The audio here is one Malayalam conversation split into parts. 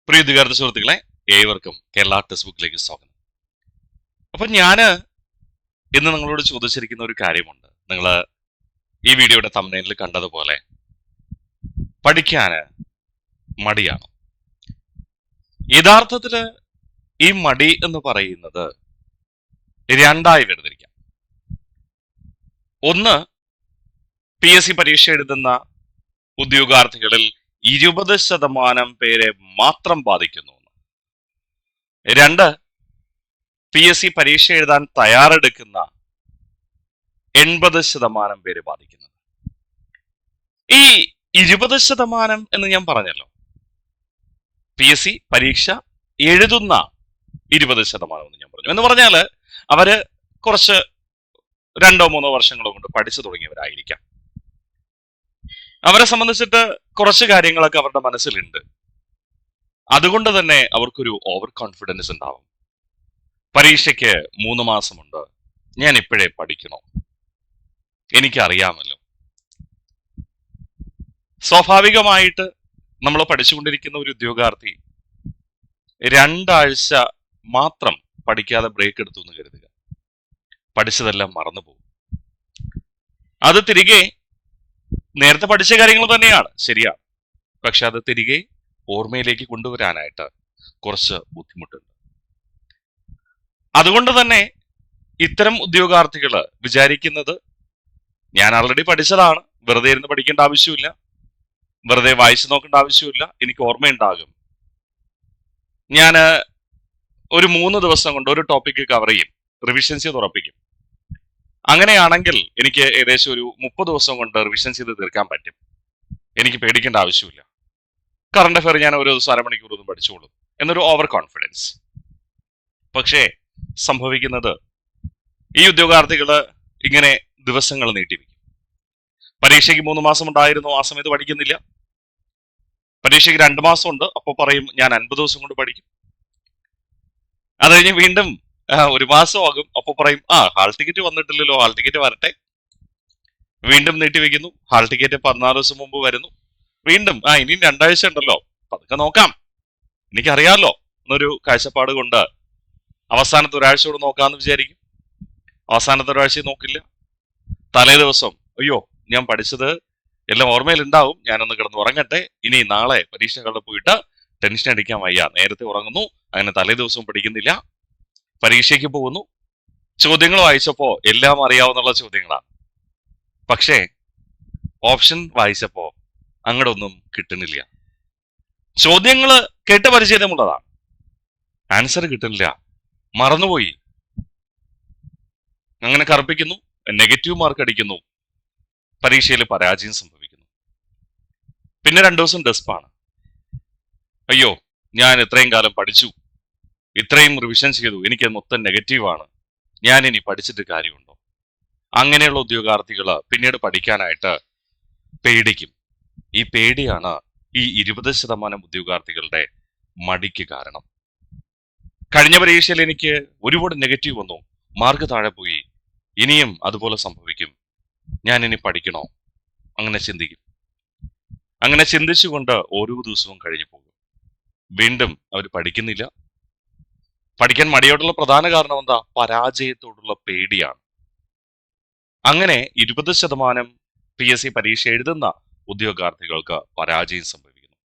പ്രിയ വിദ്യാർത്ഥി സുഹൃത്തുക്കളെ, ഏവർക്കും കേരള ടെക്സ്റ്റ് ബുക്കിലേക്ക് സ്വാഗതം. അപ്പൊ ഞാന് ഇന്ന് നിങ്ങളോട് ചോദിച്ചിരിക്കുന്ന ഒരു കാര്യമുണ്ട്. നിങ്ങൾ ഈ വീഡിയോയുടെ തംബ്നെയിലിൽ കണ്ടതുപോലെ പഠിക്കാന് മടിയാണ്. യഥാർത്ഥത്തില് ഈ മടി എന്ന് പറയുന്നത് രണ്ടായി വേർതിരിക്കാം. ഒന്ന്, PSC പരീക്ഷ എഴുതുന്ന ഉദ്യോഗാർത്ഥികളിൽ 20% പേരെ മാത്രം ബാധിക്കുന്നു. രണ്ട്, PSC പരീക്ഷ എഴുതാൻ തയ്യാറെടുക്കുന്ന 80% പേര് ബാധിക്കുന്നത്. ഈ 20% എന്ന് ഞാൻ പറഞ്ഞല്ലോ, PSC പരീക്ഷ എഴുതുന്ന 20% എന്ന് ഞാൻ പറഞ്ഞു. എന്ന് പറഞ്ഞാല് അവര് കുറച്ച് 2-3 വർഷങ്ങളോ കൊണ്ട് പഠിച്ചു തുടങ്ങിയവരായിരിക്കാം. അവരെ സംബന്ധിച്ചിട്ട് കുറച്ച് കാര്യങ്ങളൊക്കെ അവരുടെ മനസ്സിലുണ്ട്. അതുകൊണ്ട് തന്നെ അവർക്കൊരു ഓവർ കോൺഫിഡൻസ് ഉണ്ടാവും. പരീക്ഷയ്ക്ക് 3 മാസമുണ്ട്, ഞാൻ ഇപ്പോഴേ പഠിക്കണോ, എനിക്കറിയാമല്ലോ. സ്വാഭാവികമായിട്ട് നമ്മൾ പഠിച്ചുകൊണ്ടിരിക്കുന്ന ഒരു ഉദ്യോഗാർത്ഥി 2 ആഴ്ച മാത്രം പഠിക്കാതെ ബ്രേക്ക് എടുത്തു എന്ന് കരുതുക. പഠിച്ചതെല്ലാം മറന്നുപോകും. അത് തിരികെ നേരത്തെ പഠിച്ച കാര്യങ്ങൾ തന്നെയാണ്, ശരിയാണ്. പക്ഷെ അത് തിരികെ ഓർമ്മയിലേക്ക് കൊണ്ടുവരാനായിട്ട് കുറച്ച് ബുദ്ധിമുട്ടുണ്ട്. അതുകൊണ്ട് തന്നെ ഇത്തരം ഉദ്യോഗാർത്ഥികൾ വിചാരിക്കുന്നത്, ഞാൻ ആൾറെഡി പഠിച്ചതാണ്, വെറുതെ ഇരുന്ന് പഠിക്കേണ്ട ആവശ്യമില്ല, വെറുതെ വായിച്ചു നോക്കേണ്ട ആവശ്യമില്ല, എനിക്ക് ഓർമ്മയുണ്ടാകും, ഞാൻ ഒരു 3 ദിവസം കൊണ്ട് ഒരു ടോപ്പിക്ക് കവർ ചെയ്യും, റിവിഷൻ ചെയ്ത് ഉറപ്പിക്കും. അങ്ങനെയാണെങ്കിൽ എനിക്ക് ഏകദേശം ഒരു 30 ദിവസം കൊണ്ട് റിവിഷൻ ചെയ്ത് തീർക്കാൻ പറ്റും, എനിക്ക് പേടിക്കേണ്ട ആവശ്യമില്ല, കറണ്ട് അഫയർ ഞാൻ ഒരു ദിവസം 1/2 മണിക്കൂറൊന്നും പഠിച്ചോളും എന്നൊരു ഓവർ കോൺഫിഡൻസ്. പക്ഷേ സംഭവിക്കുന്നത്, ഈ ഉദ്യോഗാർത്ഥികള് ഇങ്ങനെ ദിവസങ്ങൾ നീട്ടിവെക്കും. പരീക്ഷയ്ക്ക് 3 മാസം ഉണ്ടായിരുന്നു, ആ സമയത്ത് പഠിക്കുന്നില്ല. പരീക്ഷയ്ക്ക് 2 മാസം ഉണ്ട്, അപ്പൊ പറയും ഞാൻ 50 ദിവസം കൊണ്ട് പഠിക്കും. അത് കഴിഞ്ഞ് വീണ്ടും 1 മാസമാകും, അപ്പൊ പറയും ഹാൾ ടിക്കറ്റ് വന്നിട്ടില്ലല്ലോ, ഹാൾ ടിക്കറ്റ് വരട്ടെ. വീണ്ടും നീട്ടിവെക്കുന്നു, ഹാൾ ടിക്കറ്റ് 14 ദിവസം മുമ്പ് വരുന്നു. വീണ്ടും ഇനിയും 2 ആഴ്ച ഉണ്ടല്ലോ, അതൊക്കെ നോക്കാം, എനിക്കറിയാമല്ലോ എന്നൊരു കാഴ്ചപ്പാട് കൊണ്ട് അവസാനത്തെ ഒരാഴ്ച കൂടെ നോക്കാമെന്ന് വിചാരിക്കും. അവസാനത്തെ ഒരാഴ്ച നോക്കില്ല. തലേ ദിവസം അയ്യോ, ഞാൻ പഠിച്ചത് എല്ലാം ഓർമ്മയിൽ ഉണ്ടാവും, ഞാനൊന്ന് കിടന്ന് ഉറങ്ങട്ടെ, ഇനി നാളെ പരീക്ഷകളിൽ പോയിട്ട് ടെൻഷൻ അടിക്കാൻ വയ്യ, നേരത്തെ ഉറങ്ങുന്നു. അങ്ങനെ തലേ ദിവസവും പഠിക്കുന്നില്ല, പരീക്ഷയ്ക്ക് പോകുന്നു. ചോദ്യങ്ങൾ വായിച്ചപ്പോ എല്ലാം അറിയാവുന്നുള്ള ചോദ്യങ്ങളാണ്, പക്ഷേ ഓപ്ഷൻ വായിച്ചപ്പോ അങ്ങോട്ടൊന്നും കിട്ടുന്നില്ല. ചോദ്യങ്ങള് കേട്ട് പരിചയമുള്ളതാണ്, ആൻസർ കിട്ടുന്നില്ല, മറന്നുപോയി. അങ്ങനെ കറുപ്പിക്കുന്നു, നെഗറ്റീവ് മാർക്ക് അടിക്കുന്നു, പരീക്ഷയിൽ പരാജയം സംഭവിക്കുന്നു. പിന്നെ 2 ദിവസം ഡെസ്പാണ്. അയ്യോ, ഞാൻ ഇത്രയും കാലം പഠിച്ചു, ഇത്രയും റിവിഷൻ ചെയ്തു, എനിക്ക് മൊത്തം നെഗറ്റീവാണ്, ഞാൻ ഇനി പഠിച്ചിട്ട് കാര്യമുണ്ടോ? അങ്ങനെയുള്ള ഉദ്യോഗാർത്ഥികൾ പിന്നീട് പഠിക്കാനായിട്ട് പേടിക്കും. ഈ പേടിയാണ് ഈ 20% ഉദ്യോഗാർത്ഥികളുടെ മടിക്ക് കാരണം. കഴിഞ്ഞ പരീക്ഷയിൽ എനിക്ക് ഒരുപാട് നെഗറ്റീവ് വന്നു, മാർക്ക് താഴെ പോയി, ഇനിയും അതുപോലെ സംഭവിക്കും, ഞാൻ ഇനി പഠിക്കണോ? അങ്ങനെ ചിന്തിക്കും. അങ്ങനെ ചിന്തിച്ചുകൊണ്ട് ഓരോ ദിവസവും കഴിഞ്ഞു പോകും. വീണ്ടും അവർ പഠിക്കുന്നില്ല. പഠിക്കാൻ മടിയോടുള്ള പ്രധാന കാരണം എന്താ? പരാജയത്തോടുള്ള പേടിയാണ്. അങ്ങനെ 20% PSC പരീക്ഷ എഴുതുന്ന ഉദ്യോഗാർത്ഥികൾക്ക് പരാജയം സംഭവിക്കുന്നു.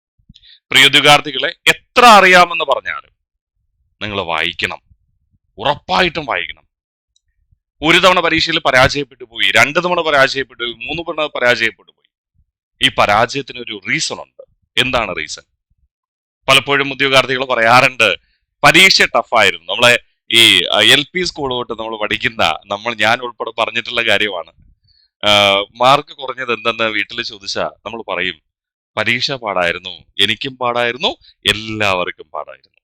പ്രിയ ഉദ്യോഗാർത്ഥികളെ, എത്ര അറിയാമെന്ന് പറഞ്ഞാലും നിങ്ങൾ വായിക്കണം, ഉറപ്പായിട്ടും വായിക്കണം. ഒരു തവണ പരീക്ഷയിൽ പരാജയപ്പെട്ടു പോയി, 2 തവണ പരാജയപ്പെട്ടു പോയി, 3 തവണ പരാജയപ്പെട്ടു പോയി. ഈ പരാജയത്തിന് ഒരു റീസൺ ഉണ്ട്. എന്താണ് റീസൺ? പലപ്പോഴും ഉദ്യോഗാർത്ഥികൾ പറയാറുണ്ട്, പരീക്ഷ ടഫായിരുന്നു. നമ്മളെ ഈ LP സ്കൂൾ തൊട്ട് നമ്മൾ പഠിക്കുന്ന, ഞാൻ ഉൾപ്പെടെ പറഞ്ഞിട്ടുള്ള കാര്യമാണ്. മാർക്ക് കുറഞ്ഞത് എന്തെന്ന് വീട്ടിൽ ചോദിച്ചാൽ നമ്മൾ പറയും, പരീക്ഷ പാടായിരുന്നു, എനിക്കും പാടായിരുന്നു, എല്ലാവർക്കും പാടായിരുന്നു.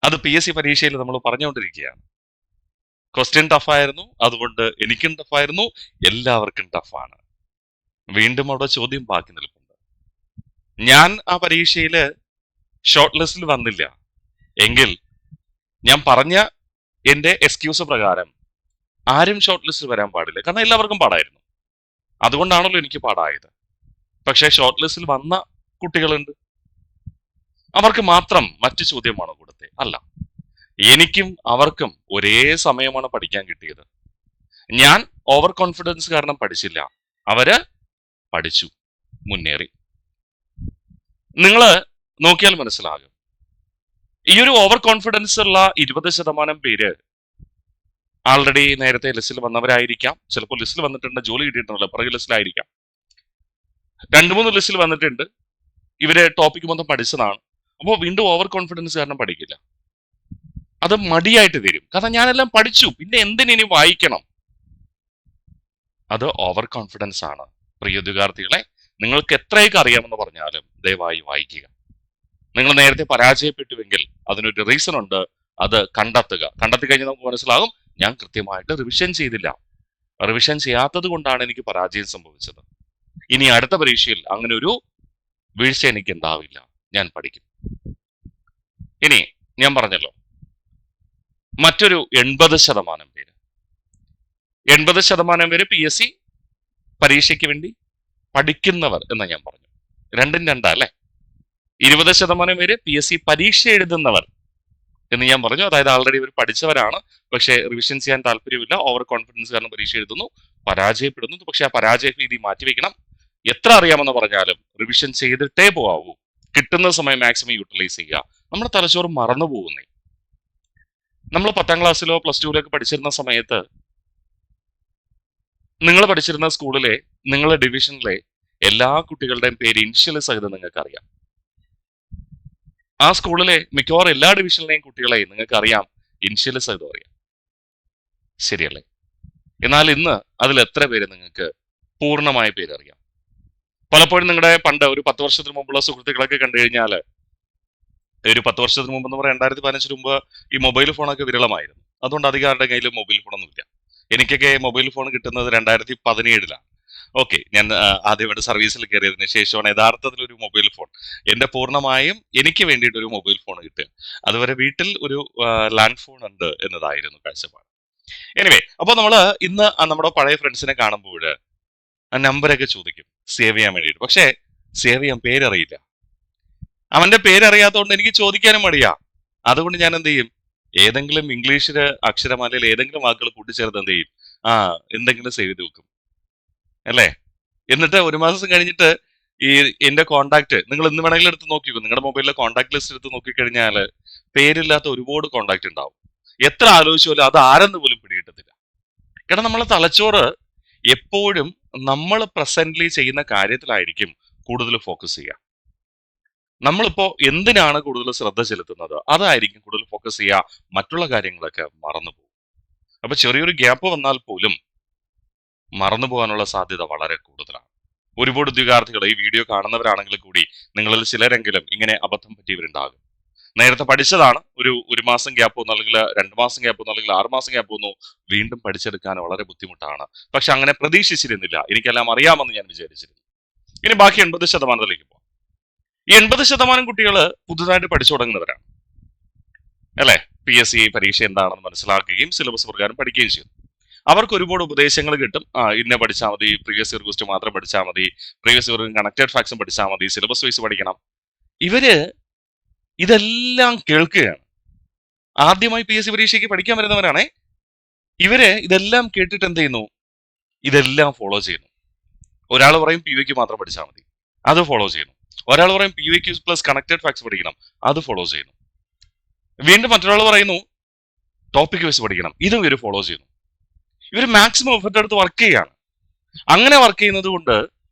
അത് PSC പരീക്ഷയിൽ നമ്മൾ പറഞ്ഞുകൊണ്ടിരിക്കുകയാണ്. ക്വസ്റ്റ്യൻ ടഫായിരുന്നു, അതുകൊണ്ട് എനിക്കും ടഫായിരുന്നു, എല്ലാവർക്കും ടഫാണ്. വീണ്ടും അവിടെ ചോദ്യം ബാക്കി നിൽപ്പുണ്ട്. ഞാൻ ആ പരീക്ഷയില് ഷോർട്ട് ലിസ്റ്റിൽ വന്നില്ല എങ്കിൽ ഞാൻ പറഞ്ഞ എന്റെ എക്സ്ക്യൂസ് പ്രകാരം ആരും ഷോർട്ട് ലിസ്റ്റിൽ വരാൻ പാടില്ല, കാരണം എല്ലാവർക്കും പാടായിരുന്നു. അതുകൊണ്ടാണല്ലോ എനിക്ക് പാടായത്. പക്ഷെ ഷോർട്ട് ലിസ്റ്റിൽ വന്ന കുട്ടികളുണ്ട്. അവർക്ക് മാത്രം മറ്റു ചോദ്യമാണോ കൊടുത്തത്? അല്ല, എനിക്കും അവർക്കും ഒരേ സമയമാണ് പഠിക്കാൻ കിട്ടിയത്. ഞാൻ ഓവർ കോൺഫിഡൻസ് കാരണം പഠിച്ചില്ല, അവര് പഠിച്ചു, മുന്നേറി. നിങ്ങൾ നോക്കിയാൽ മനസ്സിലാകും, ഈ ഒരു ഓവർ കോൺഫിഡൻസ് ഉള്ള 20% പേര് ആൾറെഡി നേരത്തെ ലിസ്റ്റിൽ വന്നവരായിരിക്കാം. ചിലപ്പോൾ ലിസ്റ്റിൽ വന്നിട്ടുണ്ട്, ജോലി കിട്ടിയിട്ടുണ്ടല്ലോ, പിറകെ ലിസ്റ്റിലായിരിക്കാം. 2-3 ലിസ്റ്റിൽ വന്നിട്ടുണ്ട്, ഇവര് ടോപ്പിക് മൊത്തം പഠിച്ചതാണ്. അപ്പോൾ വീണ്ടും ഓവർ കോൺഫിഡൻസ് കാരണം പഠിക്കില്ല, അത് മടിയായിട്ട് തരും. കാരണം ഞാനെല്ലാം പഠിച്ചു, പിന്നെ എന്തിനി വായിക്കണം? അത് ഓവർ കോൺഫിഡൻസ് ആണ്. പ്രിയ ഉദ്യോഗാർത്ഥികളെ, നിങ്ങൾക്ക് എത്രയൊക്കെ അറിയാമെന്ന് പറഞ്ഞാലും ദയവായി വായിക്കുക. നിങ്ങൾ നേരത്തെ പരാജയപ്പെട്ടുവെങ്കിൽ അതിനൊരു റീസൺ ഉണ്ട്, അത് കണ്ടെത്തി കഴിഞ്ഞാൽ നമുക്ക് മനസ്സിലാകും, ഞാൻ കൃത്യമായിട്ട് റിവിഷൻ ചെയ്തില്ല, റിവിഷൻ ചെയ്യാത്തത് കൊണ്ടാണ് എനിക്ക് പരാജയം സംഭവിച്ചത്. ഇനി അടുത്ത പരീക്ഷയിൽ അങ്ങനെ ഒരു വീഴ്ച എനിക്ക് ഉണ്ടാവില്ല, ഞാൻ പഠിക്കും. ഇനി ഞാൻ പറഞ്ഞല്ലോ, മറ്റൊരു 80% പേര് 80% പേര് PSC പരീക്ഷയ്ക്ക് വേണ്ടി പഠിക്കുന്നവർ എന്ന് ഞാൻ പറഞ്ഞു. രണ്ടും രണ്ടാ അല്ലെ? 20% പേര് PSC പരീക്ഷ എഴുതുന്നവർ എന്ന് ഞാൻ പറഞ്ഞു. അതായത് ആൾറെഡി ഇവർ പഠിച്ചവരാണ്, പക്ഷേ റിവിഷൻ ചെയ്യാൻ താല്പര്യമില്ല, ഓവർ കോൺഫിഡൻസ് കാരണം പരീക്ഷ എഴുതുന്നു, പരാജയപ്പെടുന്നു. പക്ഷെ ആ പരാജയ ഭീതി മാറ്റിവെക്കണം. എത്ര അറിയാമെന്ന് പറഞ്ഞാലും റിവിഷൻ ചെയ്തിട്ടേ പോകാവൂ. കിട്ടുന്ന സമയം മാക്സിമം യൂട്ടിലൈസ് ചെയ്യുക. നമ്മുടെ തലച്ചോറ് മറന്നു പോകുന്നേ. നമ്മൾ 10ാം ക്ലാസ്സിലോ +2 ഒക്കെ പഠിച്ചിരുന്ന സമയത്ത്, നിങ്ങൾ പഠിച്ചിരുന്ന സ്കൂളിലെ, നിങ്ങളുടെ ഡിവിഷനിലെ എല്ലാ കുട്ടികളുടെയും പേര് ഇനിഷ്യൽ സഹിതം നിങ്ങൾക്ക് അറിയാം. ആ സ്കൂളിലെ മിക്കവാറും എല്ലാ ഡിവിഷനിലെയും കുട്ടികളെ നിങ്ങൾക്ക് അറിയാം, ഇനിഷ്യൽ സഹിതം അറിയാം. ശരിയല്ലേ? എന്നാൽ ഇന്ന് അതിൽ എത്ര പേര് നിങ്ങൾക്ക് പൂർണ്ണമായ പേരറിയാം? പലപ്പോഴും നിങ്ങളുടെ പണ്ട് ഒരു 10 വർഷത്തിന് മുമ്പുള്ള സുഹൃത്തുക്കളൊക്കെ കണ്ടു കഴിഞ്ഞാൽ, ഒരു 10 വർഷത്തിന് മുമ്പ് എന്ന് പറയാം 2015 മുമ്പ് ഈ മൊബൈൽ ഫോണൊക്കെ വിരളമായിരുന്നു. അതുകൊണ്ട് അധികാരുടെ കയ്യിൽ മൊബൈൽ ഫോണൊന്നുമില്ല. എനിക്കൊക്കെ മൊബൈൽ ഫോൺ കിട്ടുന്നത് 2017-ലാണ്. ഓക്കെ, ഞാൻ ആദ്യമായിട്ട് സർവീസിൽ കയറിയതിന് ശേഷമാണ് യഥാർത്ഥത്തിൽ ഒരു മൊബൈൽ ഫോൺ, എന്റെ പൂർണ്ണമായും എനിക്ക് വേണ്ടിയിട്ട് ഒരു മൊബൈൽ ഫോൺ കിട്ടുക. അതുവരെ വീട്ടിൽ ഒരു ലാൻഡ് ഫോൺ ഉണ്ട് എന്നതായിരുന്നു കാഴ്ചപ്പാട്. എനിവേ, അപ്പോൾ നമ്മൾ ഇന്ന് നമ്മുടെ പഴയ ഫ്രണ്ട്സിനെ കാണുമ്പോൾ ആ നമ്പരൊക്കെ ചോദിക്കും സേവ് ചെയ്യാൻ വേണ്ടിയിട്ട്. പക്ഷേ സേവ് ചെയ്യാൻ പേരറിയില്ല. അവന്റെ പേരറിയാത്തതുകൊണ്ട് എനിക്ക് ചോദിക്കാനും മടിയാ. അതുകൊണ്ട് ഞാൻ എന്ത് ചെയ്യും, ഏതെങ്കിലും ഇംഗ്ലീഷില് അക്ഷരമാലയിൽ ഏതെങ്കിലും വാക്കുകൾ കൂട്ടിച്ചേർത്ത് എന്ത് ചെയ്യും, എന്തെങ്കിലും സേവ് ചെയ്ത് വെക്കും അല്ലേ? എന്നിട്ട് ഒരു മാസം കഴിഞ്ഞിട്ട് ഈ എന്റെ കോണ്ടാക്ട് നിങ്ങൾ ഇന്ന് വേണമെങ്കിലും എടുത്ത് നോക്കിക്കോ. നിങ്ങളുടെ മൊബൈലിലെ കോണ്ടാക്ട് ലിസ്റ്റ് എടുത്ത് നോക്കിക്കഴിഞ്ഞാൽ പേരില്ലാത്ത ഒരുപാട് കോണ്ടാക്ട് ഉണ്ടാവും. എത്ര ആലോചിച്ചാലും അത് ആരെന്ന് പോലും പിടികിട്ടത്തില്ല. കാരണം നമ്മളെ തലച്ചോറ് എപ്പോഴും നമ്മൾ പ്രസന്റ്ലി ചെയ്യുന്ന കാര്യത്തിലായിരിക്കും കൂടുതൽ ഫോക്കസ് ചെയ്യുക. നമ്മളിപ്പോ എന്തിനാണ് കൂടുതൽ ശ്രദ്ധ ചെലുത്തുന്നത്, അതായിരിക്കും കൂടുതൽ ഫോക്കസ് ചെയ്യുക. മറ്റുള്ള കാര്യങ്ങളൊക്കെ മറന്നുപോകും. അപ്പൊ ചെറിയൊരു ഗ്യാപ്പ് വന്നാൽ പോലും മറന്നു പോകാനുള്ള സാധ്യത വളരെ കൂടുതലാണ്. ഒരുപാട് ഉദ്യോഗാർത്ഥികൾ ഈ വീഡിയോ കാണുന്നവരാണെങ്കിൽ കൂടി നിങ്ങളിൽ ചിലരെങ്കിലും ഇങ്ങനെ അബദ്ധം പറ്റിയവരുണ്ടാകും. നേരത്തെ പഠിച്ചതാണ്, ഒരു മാസം ഗ്യാപ്പ് വന്നു, അല്ലെങ്കിൽ 2 മാസം ഗ്യാപ്പ് വന്നു, അല്ലെങ്കിൽ 6 മാസം ഗ്യാപ്പ് വന്നു, വീണ്ടും പഠിച്ചെടുക്കാൻ വളരെ ബുദ്ധിമുട്ടാണ്. പക്ഷെ അങ്ങനെ പ്രതീക്ഷിച്ചിരുന്നില്ല, എനിക്കെല്ലാം അറിയാമെന്ന് ഞാൻ വിചാരിച്ചിരുന്നു. ഇനി ബാക്കി 80%ത്തിലേക്ക് പോകാം. ഈ 80% കുട്ടികൾ പുതുതായിട്ട് പഠിച്ചു തുടങ്ങുന്നവരാണ് അല്ലെ? PSC പരീക്ഷ എന്താണെന്ന് മനസ്സിലാക്കുകയും സിലബസ് പ്രകാരം പഠിക്കുകയും ചെയ്യും. അവർക്ക് ഒരുപാട് ഉപദേശങ്ങൾ കിട്ടും. ഇന്ന പഠിച്ചാൽ മതി, പ്രീവിയസ് ഇയർ ക്വസ്റ്റ്യൻ മാത്രം പഠിച്ചാൽ മതി, പ്രീവിയസ് ഇയർ കണക്റ്റഡ് ഫാക്ട്സും പഠിച്ചാൽ മതി, സിലബസ് വൈസ് പഠിക്കണം. ഇവര് ഇതെല്ലാം കേൾക്കുകയാണ്. ആദ്യമായി PSC പരീക്ഷയ്ക്ക് പഠിക്കാൻ വരുന്നവരാണേ. ഇവര് ഇതെല്ലാം കേട്ടിട്ട് എന്ത് ചെയ്യുന്നു, ഇതെല്ലാം ഫോളോ ചെയ്യുന്നു. ഒരാൾ പറയും PYQ മാത്രം പഠിച്ചാൽ മതി, അത് ഫോളോ ചെയ്യുന്നു. ഒരാൾ പറയും PYQ പ്ലസ് കണക്റ്റഡ് ഫാക്ട്സ് പഠിക്കണം, അത് ഫോളോ ചെയ്യുന്നു. വീണ്ടും മറ്റൊരാൾ പറയുന്നു ടോപ്പിക് വൈസ് പഠിക്കണം, ഇതും ഇവർ ഫോളോ ചെയ്യുന്നു. ഇവർ മാക്സിമം എഫർട്ട് എടുത്ത് വർക്ക് ചെയ്യാണ്. അങ്ങനെ വർക്ക് ചെയ്യുന്നത് കൊണ്ട്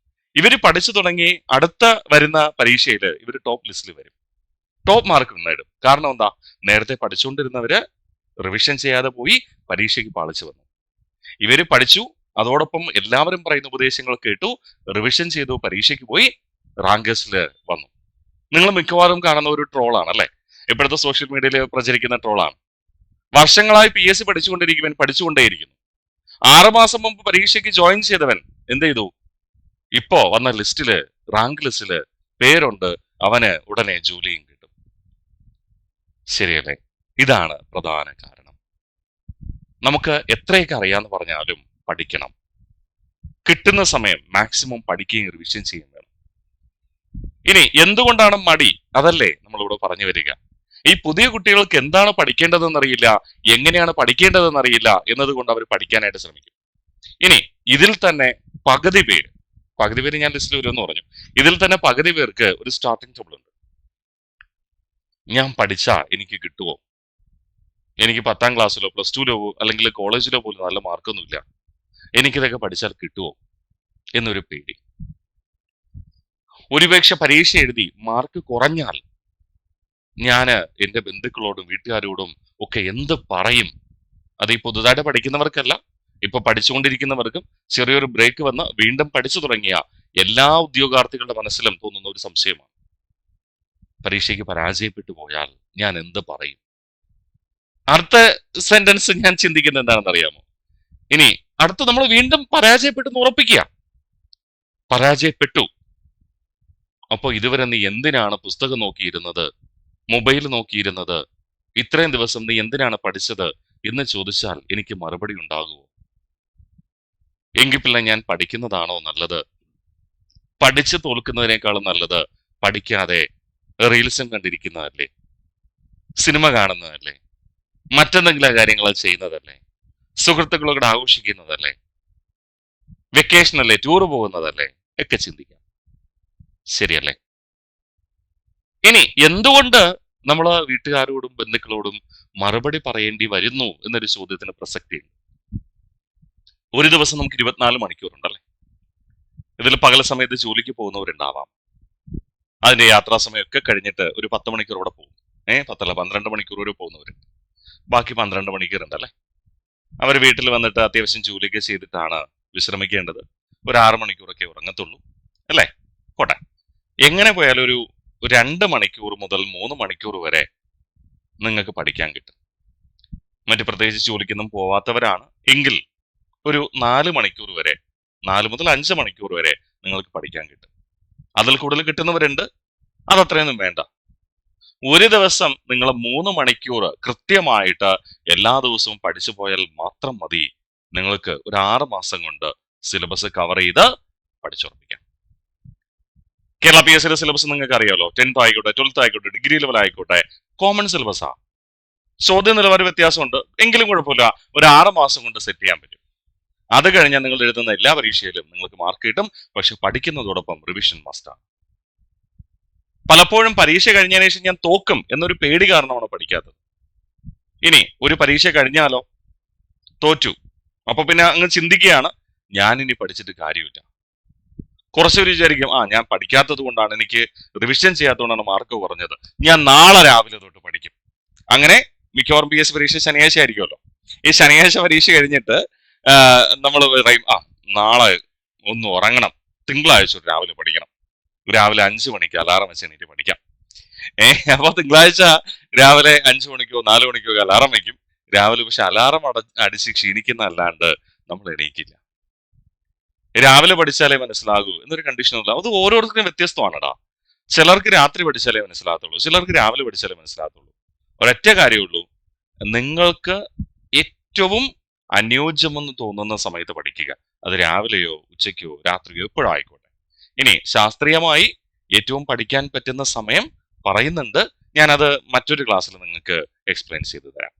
ഇവർ പഠിച്ചു തുടങ്ങി അടുത്ത വരുന്ന പരീക്ഷയിൽ ഇവർ ടോപ്പ് ലിസ്റ്റിൽ വരും, ടോപ്പ് മാർക്ക് നേടും. കാരണം എന്താ, നേരത്തെ പഠിച്ചുകൊണ്ടിരുന്നവര് റിവിഷൻ ചെയ്യാതെ പോയി പരീക്ഷയ്ക്ക് പാളിച്ചു വന്നു. ഇവര് പഠിച്ചു, അതോടൊപ്പം എല്ലാവരും പറയുന്ന ഉപദേശങ്ങൾ കേട്ടു, റിവിഷൻ ചെയ്തു, പരീക്ഷയ്ക്ക് പോയി, റാങ്കേഴ്സിൽ വന്നു. നിങ്ങൾ മിക്കവാറും കാണുന്ന ഒരു ട്രോളാണ് അല്ലെ, ഇപ്പോഴത്തെ സോഷ്യൽ മീഡിയയിൽ പ്രചരിക്കുന്ന ട്രോളാണ്. വർഷങ്ങളായി PSC പഠിച്ചുകൊണ്ടേയിരിക്കുന്നു. 6 മാസം മുമ്പ് പരീക്ഷയ്ക്ക് ജോയിൻ ചെയ്തവൻ എന്ത് ചെയ്തു, ഇപ്പോ വന്ന ലിസ്റ്റില്, റാങ്ക് ലിസ്റ്റില് പേരുണ്ട്, അവന് ഉടനെ ജോലിയും കിട്ടും. ശരിയല്ലേ? ഇതാണ് പ്രധാന കാരണം. നമുക്ക് എത്രയൊക്കെ അറിയാന്ന് പറഞ്ഞാലും പഠിക്കണം. കിട്ടുന്ന സമയം മാക്സിമം പഠിക്കുകയും റിവിഷൻ ചെയ്യുകയും വേണം. ഇനി എന്തുകൊണ്ടാണ് മടി, അതല്ലേ നമ്മളിവിടെ പറഞ്ഞു വരിക. ഈ പുതിയ കുട്ടികൾക്ക് എന്താണ് പഠിക്കേണ്ടതെന്നറിയില്ല, എങ്ങനെയാണ് പഠിക്കേണ്ടതെന്നറിയില്ല എന്നതുകൊണ്ട് അവർ പഠിക്കാനായിട്ട് ശ്രമിക്കും. ഇനി ഇതിൽ തന്നെ പകുതി പേര് ഞാൻ ലിസ്റ്റിൽ വരുമെന്ന് പറഞ്ഞു. ഇതിൽ തന്നെ പകുതി പേർക്ക് ഒരു സ്റ്റാർട്ടിംഗ് ട്രബിൾ ഉണ്ട്. ഞാൻ പഠിച്ചാ എനിക്ക് കിട്ടുമോ? എനിക്ക് 10ാം ക്ലാസ്സിലോ പ്ലസ് ടുവിലോ അല്ലെങ്കിൽ കോളേജിലോ പോലും നല്ല മാർക്കൊന്നുമില്ല, എനിക്കിതൊക്കെ പഠിച്ചാൽ കിട്ടുമോ എന്നൊരു പേടി. ഒരുപക്ഷെ പരീക്ഷ എഴുതി മാർക്ക് കുറഞ്ഞാൽ ഞാൻ എൻ്റെ ബന്ധുക്കളോടും വീട്ടുകാരോടും ഒക്കെ എന്ത് പറയും? അത് ഈ പുതുതായിട്ട് പഠിക്കുന്നവർക്കല്ല, ഇപ്പൊ പഠിച്ചുകൊണ്ടിരിക്കുന്നവർക്കും ചെറിയൊരു ബ്രേക്ക് വന്ന് വീണ്ടും പഠിച്ചു തുടങ്ങിയ എല്ലാ ഉദ്യോഗാർത്ഥികളുടെ മനസ്സിലും തോന്നുന്ന ഒരു സംശയമാണ്. പരീക്ഷയ്ക്ക് പരാജയപ്പെട്ടു പോയാൽ ഞാൻ എന്ത് പറയും? അടുത്ത സെന്റൻസ് ഞാൻ ചിന്തിക്കുന്നത് എന്താണെന്ന് അറിയാമോ? ഇനി അടുത്ത് നമ്മൾ വീണ്ടും പരാജയപ്പെട്ടെന്ന് ഉറപ്പിക്കുക. പരാജയപ്പെട്ടു. അപ്പൊ ഇതുവരെ നീ എന്തിനാണ് പുസ്തകം നോക്കിയിരുന്നത്, മൊബൈൽ നോക്കിയിരുന്നത്, ഇത്രയും ദിവസം നീ എന്തിനാണ് പഠിച്ചത് എന്ന് ചോദിച്ചാൽ എനിക്ക് മറുപടി ഉണ്ടാകുമോ? എങ്കിൽ പിന്നെ ഞാൻ പഠിക്കുന്നതാണോ നല്ലത്? പഠിച്ചു തോൽക്കുന്നതിനേക്കാളും നല്ലത് പഠിക്കാതെ റീൽസും കണ്ടിരിക്കുന്നതല്ലേ, സിനിമ കാണുന്നതല്ലേ, മറ്റെന്തെങ്കിലും കാര്യങ്ങൾ ചെയ്യുന്നതല്ലേ, സുഹൃത്തുക്കളോട് ആഘോഷിക്കുന്നതല്ലേ, വെക്കേഷനല്ലേ, ടൂർ പോകുന്നതല്ലേ ഒക്കെ ചിന്തിക്കാം. ശരിയല്ലേ? ഇനി എന്തുകൊണ്ട് നമ്മൾ വീട്ടുകാരോടും ബന്ധുക്കളോടും മറുപടി പറയേണ്ടി വരുന്നു എന്നൊരു ചോദ്യത്തിന് പ്രസക്തിയുണ്ട്. ഒരു ദിവസം നമുക്ക് 24 മണിക്കൂറുണ്ടല്ലേ. ഇതിൽ പകൽ സമയത്ത് ജോലിക്ക് പോകുന്നവരുണ്ടാവാം, അതിന്റെ യാത്രാ സമയമൊക്കെ കഴിഞ്ഞിട്ട് ഒരു 10 മണിക്കൂർ ഇവിടെ പോകും. 10 12 മണിക്കൂർ വരെ പോകുന്നവരുണ്ട്. ബാക്കി 12 മണിക്കൂറുണ്ടല്ലേ. അവർ വീട്ടിൽ വന്നിട്ട് അത്യാവശ്യം ജോലിയൊക്കെ ചെയ്തിട്ടാണ് വിശ്രമിക്കേണ്ടത്. ഒരു 6 മണിക്കൂറൊക്കെ ഉറങ്ങത്തുള്ളൂ അല്ലേ? പോട്ടെ, എങ്ങനെ പോയാലും ഒരു 2 മണിക്കൂർ മുതൽ 3 മണിക്കൂർ വരെ നിങ്ങൾക്ക് പഠിക്കാൻ കിട്ടും. മറ്റു പ്രത്യേകിച്ച് ജോലിക്കൊന്നും പോവാത്തവരാണ് എങ്കിൽ ഒരു 4 മണിക്കൂർ വരെ, 4 മുതൽ 5 മണിക്കൂർ വരെ നിങ്ങൾക്ക് പഠിക്കാൻ കിട്ടും. അതിൽ കൂടുതൽ കിട്ടുന്നവരുണ്ട്, അതത്രയൊന്നും വേണ്ട. ഒരു ദിവസം നിങ്ങൾ 3 മണിക്കൂർ കൃത്യമായിട്ട് എല്ലാ ദിവസവും പഠിച്ചു പോയാൽ മാത്രം മതി നിങ്ങൾക്ക് ഒരു 6 മാസം കൊണ്ട് സിലബസ് കവർ ചെയ്ത് പഠിച്ചുറപ്പിക്കാം. കേരള PSCയുടെ സിലബസ് നിങ്ങൾക്ക് അറിയാലോ. 10th ആയിക്കോട്ടെ, 12th ആയിക്കോട്ടെ, ഡിഗ്രി ലെവൽ ആയിക്കോട്ടെ, കോമൺ സിലബസാ. ചോദ്യ നിലവാര വ്യത്യാസമുണ്ട്, എങ്കിലും കുഴപ്പമില്ല, ഒരു 6 മാസം കൊണ്ട് സെറ്റ് ചെയ്യാൻ പറ്റും. അത് കഴിഞ്ഞാൽ നിങ്ങൾ എഴുതുന്ന എല്ലാ പരീക്ഷയിലും നിങ്ങൾക്ക് മാർക്ക് കിട്ടും. പക്ഷെ പഠിക്കുന്നതോടൊപ്പം റിവിഷൻ മസ്റ്റാണ്. പലപ്പോഴും പരീക്ഷ കഴിഞ്ഞതിന് ശേഷം ഞാൻ തോക്കും എന്നൊരു പേടി കാരണമാണ് പഠിക്കാത്തത്. ഇനി ഒരു പരീക്ഷ കഴിഞ്ഞാലോ തോറ്റു, അപ്പൊ പിന്നെ അങ്ങ് ചിന്തിക്കുകയാണ് ഞാൻ ഇനി പഠിച്ചിട്ട് കാര്യമില്ല. കുറച്ചുപേര് വിചാരിക്കും ഞാൻ പഠിക്കാത്തത് കൊണ്ടാണ്, എനിക്ക് റിവിഷൻ ചെയ്യാത്തതുകൊണ്ടാണ് മാർക്ക് കുറഞ്ഞത്, ഞാൻ നാളെ രാവിലെ തൊട്ട് പഠിക്കും. അങ്ങനെ മിക്കവാറും PSC പരീക്ഷ ശനിയാഴ്ച ആയിരിക്കുമല്ലോ. ഈ ശനിയാഴ്ച പരീക്ഷ കഴിഞ്ഞിട്ട് നമ്മൾ പറയും നാളെ ഒന്ന് ഉറങ്ങണം, തിങ്കളാഴ്ച രാവിലെ പഠിക്കണം, രാവിലെ 5 മണിക്ക് അലാറം വെച്ച് എണീറ്റ് പഠിക്കാം. അപ്പൊ തിങ്കളാഴ്ച രാവിലെ 5 മണിക്കോ 4 മണിക്കോ അലാറം വയ്ക്കും. രാവിലെ പക്ഷെ അലാറം അടിച്ച് ക്ഷീണിക്കുന്നതല്ലാണ്ട് നമ്മൾ എണീക്കില്ല. രാവിലെ പഠിച്ചാലേ മനസ്സിലാകൂ എന്നൊരു കണ്ടീഷനല്ല. അത് ഓരോരുത്തർക്കും വ്യത്യസ്തമാണടാ. ചിലർക്ക് രാത്രി പഠിച്ചാലേ മനസ്സിലാകത്തുള്ളൂ, ചിലർക്ക് രാവിലെ പഠിച്ചാലേ മനസ്സിലാകത്തുള്ളൂ. ഒരൊറ്റ കാര്യമുള്ളൂ, നിങ്ങൾക്ക് ഏറ്റവും അനുയോജ്യമെന്ന് തോന്നുന്ന സമയത്ത് പഠിക്കുക. അത് രാവിലെയോ ഉച്ചയ്ക്കോ രാത്രിയോ എപ്പോഴോ ആയിക്കോട്ടെ. ഇനി ശാസ്ത്രീയമായി ഏറ്റവും പഠിക്കാൻ പറ്റുന്ന സമയം പറയുന്നുണ്ട്, ഞാനത് മറ്റൊരു ക്ലാസ്സിൽ നിങ്ങൾക്ക് എക്സ്പ്ലെയിൻ ചെയ്തു തരാം.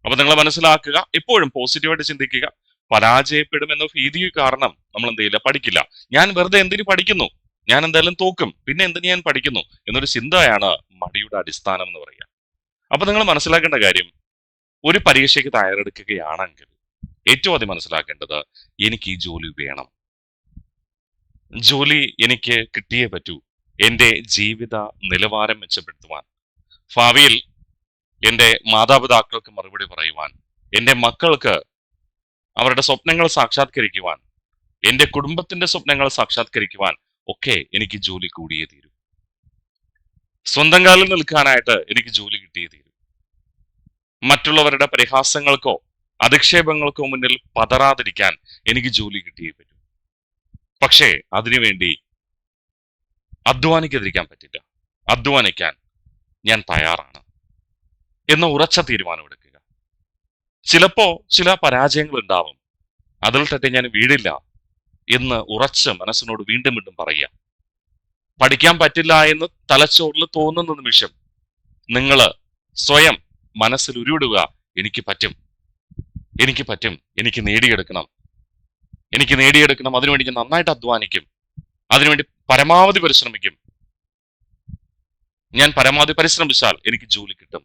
അപ്പൊ നിങ്ങൾ മനസ്സിലാക്കുക, എപ്പോഴും പോസിറ്റീവായിട്ട് ചിന്തിക്കുക. പരാജയപ്പെടുമെന്ന ഭീതി കാരണം നമ്മൾ എന്ത് ചെയ്യില്ല, പഠിക്കില്ല. ഞാൻ വെറുതെ എന്തിനു പഠിക്കുന്നു, ഞാൻ എന്തായാലും തോക്കും, പിന്നെ എന്തിനു ഞാൻ പഠിക്കുന്നു എന്നൊരു ചിന്തയാണ് മടിയുടെ അടിസ്ഥാനം എന്ന് പറയുക. അപ്പൊ നിങ്ങൾ മനസ്സിലാക്കേണ്ട കാര്യം, ഒരു പരീക്ഷയ്ക്ക് തയ്യാറെടുക്കുകയാണെങ്കിൽ ഏറ്റവും ആദ്യം മനസ്സിലാക്കേണ്ടത്, എനിക്ക് ഈ ജോലി വേണം, ജോലി എനിക്ക് കിട്ടിയേ പറ്റൂ, എൻ്റെ ജീവിത നിലവാരം മെച്ചപ്പെടുത്തുവാൻ, ഭാവിയിൽ എൻ്റെ മാതാപിതാക്കൾക്ക് മറുപടി പറയുവാൻ, എൻ്റെ മക്കൾക്ക് അവരുടെ സ്വപ്നങ്ങൾ സാക്ഷാത്കരിക്കുവാൻ, എൻ്റെ കുടുംബത്തിന്റെ സ്വപ്നങ്ങൾ സാക്ഷാത്കരിക്കുവാൻ ഒക്കെ എനിക്ക് ജോലി കൂടിയേ തീരൂ. സ്വന്തം കാലിൽ നിൽക്കാനായിട്ട് എനിക്ക് ജോലി കിട്ടിയേ തീരൂ. മറ്റുള്ളവരുടെ പരിഹാസങ്ങൾക്കോ അധിക്ഷേപങ്ങൾക്കോ മുന്നിൽ പതറാതിരിക്കാൻ എനിക്ക് ജോലി കിട്ടിയേ പറ്റൂ. പക്ഷേ അതിനുവേണ്ടി അധ്വാനിക്കാതിരിക്കാൻ പറ്റില്ല. അധ്വാനിക്കാൻ ഞാൻ തയ്യാറാണ് എന്ന ഉറച്ച തീരുമാനമെടുക്കുക. ചിലപ്പോ ചില പരാജയങ്ങൾ ഉണ്ടാവും, അതിൽ തട്ടി ഞാൻ വീഴില്ല എന്ന് ഉറച്ച് മനസ്സിനോട് വീണ്ടും വീണ്ടും പറയുക. പഠിക്കാൻ പറ്റില്ല എന്ന് തലച്ചോറിൽ തോന്നുന്ന നിമിഷം നിങ്ങൾ സ്വയം മനസ്സിൽ ഉരുവിടുക, എനിക്ക് പറ്റും, എനിക്ക് പറ്റും, എനിക്ക് നേടിയെടുക്കണം, എനിക്ക് നേടിയെടുക്കണം, അതിനുവേണ്ടി ഞാൻ നന്നായിട്ട് അധ്വാനിക്കും, അതിനുവേണ്ടി പരമാവധി പരിശ്രമിക്കും, ഞാൻ പരമാവധി പരിശ്രമിച്ചാൽ എനിക്ക് ജോലി കിട്ടും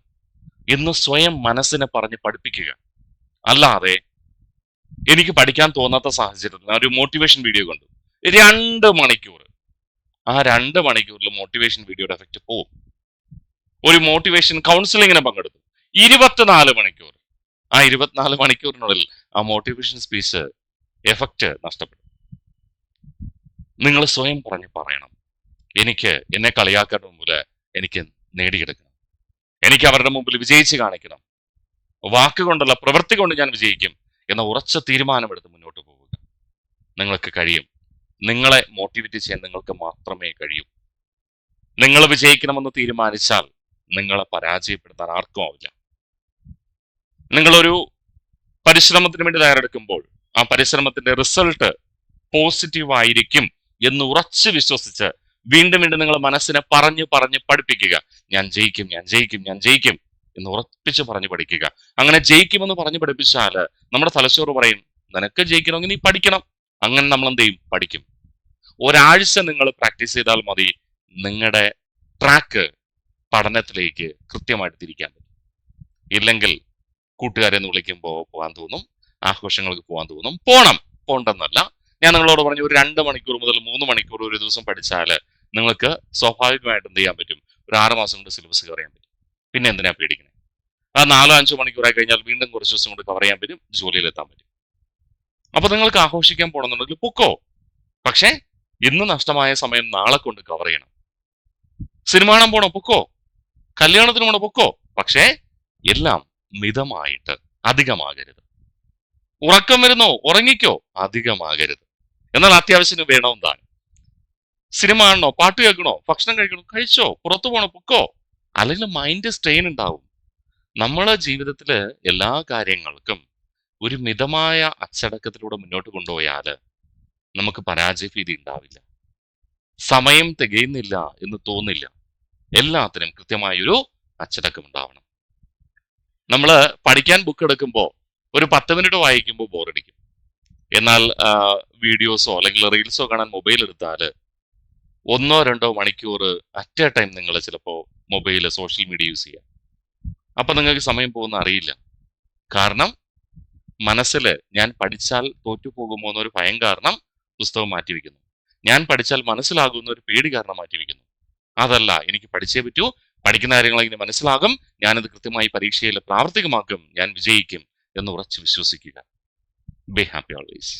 എന്ന് സ്വയം മനസ്സിനെ പറഞ്ഞ് പഠിപ്പിക്കുക. അല്ലാതെ എനിക്ക് പഠിക്കാൻ തോന്നാത്ത സാഹചര്യത്തിൽ ഒരു മോട്ടിവേഷൻ വീഡിയോ കണ്ടു, 2 മണിക്കൂർ, ആ 2 മണിക്കൂറിൽ മോട്ടിവേഷൻ വീഡിയോയുടെ എഫക്റ്റ് പോവും. ഒരു മോട്ടിവേഷൻ കൗൺസിലിങ്ങിനെ പങ്കെടുത്തു, 24 മണിക്കൂർ, ആ 24 മണിക്കൂറിനുള്ളിൽ ആ മോട്ടിവേഷൻ സ്പീച്ച് എഫക്റ്റ് നഷ്ടപ്പെടും. നിങ്ങൾ സ്വയം പറഞ്ഞ് പറയണം, എനിക്ക് എന്നെ കളിയാക്കാരുടെ മുമ്പിൽ എനിക്ക് നേടിയെടുക്കണം, എനിക്ക് അവരുടെ മുമ്പിൽ വിജയിച്ച് കാണിക്കണം, വാക്കുകൊണ്ടല്ല പ്രവൃത്തി കൊണ്ട് ഞാൻ വിജയിക്കും എന്ന ഉറച്ച തീരുമാനമെടുത്ത് മുന്നോട്ട് പോവുക. നിങ്ങൾക്ക് കഴിയും. നിങ്ങളെ മോട്ടിവേറ്റ് ചെയ്യാൻ നിങ്ങൾക്ക് മാത്രമേ കഴിയൂ. നിങ്ങൾ വിജയിക്കണമെന്ന് തീരുമാനിച്ചാൽ നിങ്ങളെ പരാജയപ്പെടുത്താൻ ആർക്കും ആവില്ല. നിങ്ങളൊരു പരിശ്രമത്തിന് വേണ്ടി തയ്യാറെടുക്കുമ്പോൾ ആ പരിശ്രമത്തിന്റെ റിസൾട്ട് പോസിറ്റീവ് ആയിരിക്കും എന്ന് ഉറച്ച് വിശ്വസിച്ച് വീണ്ടും വീണ്ടും നിങ്ങൾ മനസ്സിനെ പറഞ്ഞ് പറഞ്ഞ് പഠിപ്പിക്കുക. ഞാൻ ജയിക്കും, ഞാൻ ജയിക്കും, ഞാൻ ജയിക്കും എന്ന് ഉറപ്പിച്ച് പറഞ്ഞ് പഠിക്കുക. അങ്ങനെ ജയിക്കുമെന്ന് പറഞ്ഞ് പഠിപ്പിച്ചാൽ നമ്മുടെ തലച്ചോറ് പറയും, നിനക്ക് ജയിക്കണമെങ്കിൽ നീ പഠിക്കണം. അങ്ങനെ നമ്മൾ എന്ത് ചെയ്യും? പഠിക്കും. ഒരാഴ്ച നിങ്ങൾ പ്രാക്ടീസ് ചെയ്താൽ മതി, നിങ്ങളുടെ ട്രാക്ക് പഠനത്തിലേക്ക് കൃത്യമായിട്ട് തിരിക്കാൻ പറ്റും. ഇല്ലെങ്കിൽ കൂട്ടുകാരെ ഒന്ന് വിളിക്കുമ്പോൾ പോകാൻ തോന്നും, ആഘോഷങ്ങൾക്ക് പോകാൻ തോന്നും. പോണ്ടെന്നല്ല, ഞാൻ നിങ്ങളോട് പറഞ്ഞു, ഒരു 2 മണിക്കൂർ മുതൽ 3 മണിക്കൂർ ഒരു ദിവസം പഠിച്ചാൽ നിങ്ങൾക്ക് സ്വാഭാവികമായിട്ട് എന്ത് ചെയ്യാൻ പറ്റും? ഒരു 6 മാസം കൊണ്ട് സിലബസ് കവർ ചെയ്യാൻ പറ്റും. പിന്നെ എന്തിനാ പേടിക്കുന്നത്? ആ 4-5 മണിക്കൂറായി കഴിഞ്ഞാൽ വീണ്ടും കുറച്ച് ദിവസം കൊണ്ട് കവർ ചെയ്യാൻ പറ്റും, ജോലിയിലെത്താൻ പറ്റും. അപ്പൊ നിങ്ങൾക്ക് ആഘോഷിക്കാൻ പോകണമെന്നുണ്ടെങ്കിൽ പൊക്കോ, പക്ഷേ ഇന്ന് നഷ്ടമായ സമയം നാളെ കൊണ്ട് കവർ ചെയ്യണം. സിനിമ കാണാൻ പോണോ? പൊക്കോ. കല്യാണത്തിന് പോണോ? പൊക്കോ. പക്ഷേ എല്ലാം മിതമായിട്ട്, അധികമാകരുത്. ഉറക്കം വരുന്നോ? ഉറങ്ങിക്കോ, അധികമാകരുത്. എന്നാൽ അത്യാവശ്യത്തിന് വേണം താൻ. സിനിമ കാണണോ? പാട്ട് കേൾക്കണോ? ഭക്ഷണം കഴിക്കണോ? കഴിച്ചോ. പുറത്തു പോണോ? പൊക്കോ. അല്ലെങ്കിൽ മൈൻഡ് സ്ട്രെയിൻ ഉണ്ടാവും. നമ്മളെ ജീവിതത്തില് എല്ലാ കാര്യങ്ങൾക്കും ഒരു മിതമായ അച്ചടക്കത്തിലൂടെ മുന്നോട്ട് കൊണ്ടുപോയാൽ നമുക്ക് പരാജയ ഭീതി ഉണ്ടാവില്ല. സമയം തികയുന്നില്ല എന്ന് തോന്നില്ല. എല്ലാത്തിനും കൃത്യമായൊരു അച്ചടക്കം ഉണ്ടാവണം. നമ്മൾ പഠിക്കാൻ ബുക്ക് എടുക്കുമ്പോൾ ഒരു 10 മിനിറ്റ് വായിക്കുമ്പോൾ ബോറടിക്കും. എന്നാൽ വീഡിയോസോ അല്ലെങ്കിൽ റീൽസോ കാണാൻ മൊബൈൽ എടുത്താൽ 1-2 മണിക്കൂർ അറ്റ് എ ടൈം നിങ്ങൾ ചിലപ്പോൾ മൊബൈൽ സോഷ്യൽ മീഡിയ യൂസ് ചെയ്യാം. അപ്പൊ നിങ്ങൾക്ക് സമയം പോകുന്ന അറിയില്ല. കാരണം മനസ്സിൽ ഞാൻ പഠിച്ചാൽ തോറ്റുപോകുമോ എന്നൊരു ഭയം കാരണം പുസ്തകം മാറ്റിവെക്കുന്നു. ഞാൻ പഠിച്ചാൽ മനസ്സിലാകുന്ന ഒരു പേടി കാരണം മാറ്റിവെക്കുന്നു. അതല്ല, എനിക്ക് പഠിച്ചേ പറ്റൂ, പഠിക്കുന്ന കാര്യങ്ങൾ എനിക്ക് മനസ്സിലാകും, ഞാനത് കൃത്യമായി പരീക്ഷയിൽ പ്രാവർത്തികമാക്കും, ഞാൻ വിജയിക്കും എന്ന് ഉറച്ചു വിശ്വസിക്കുക. Be happy always.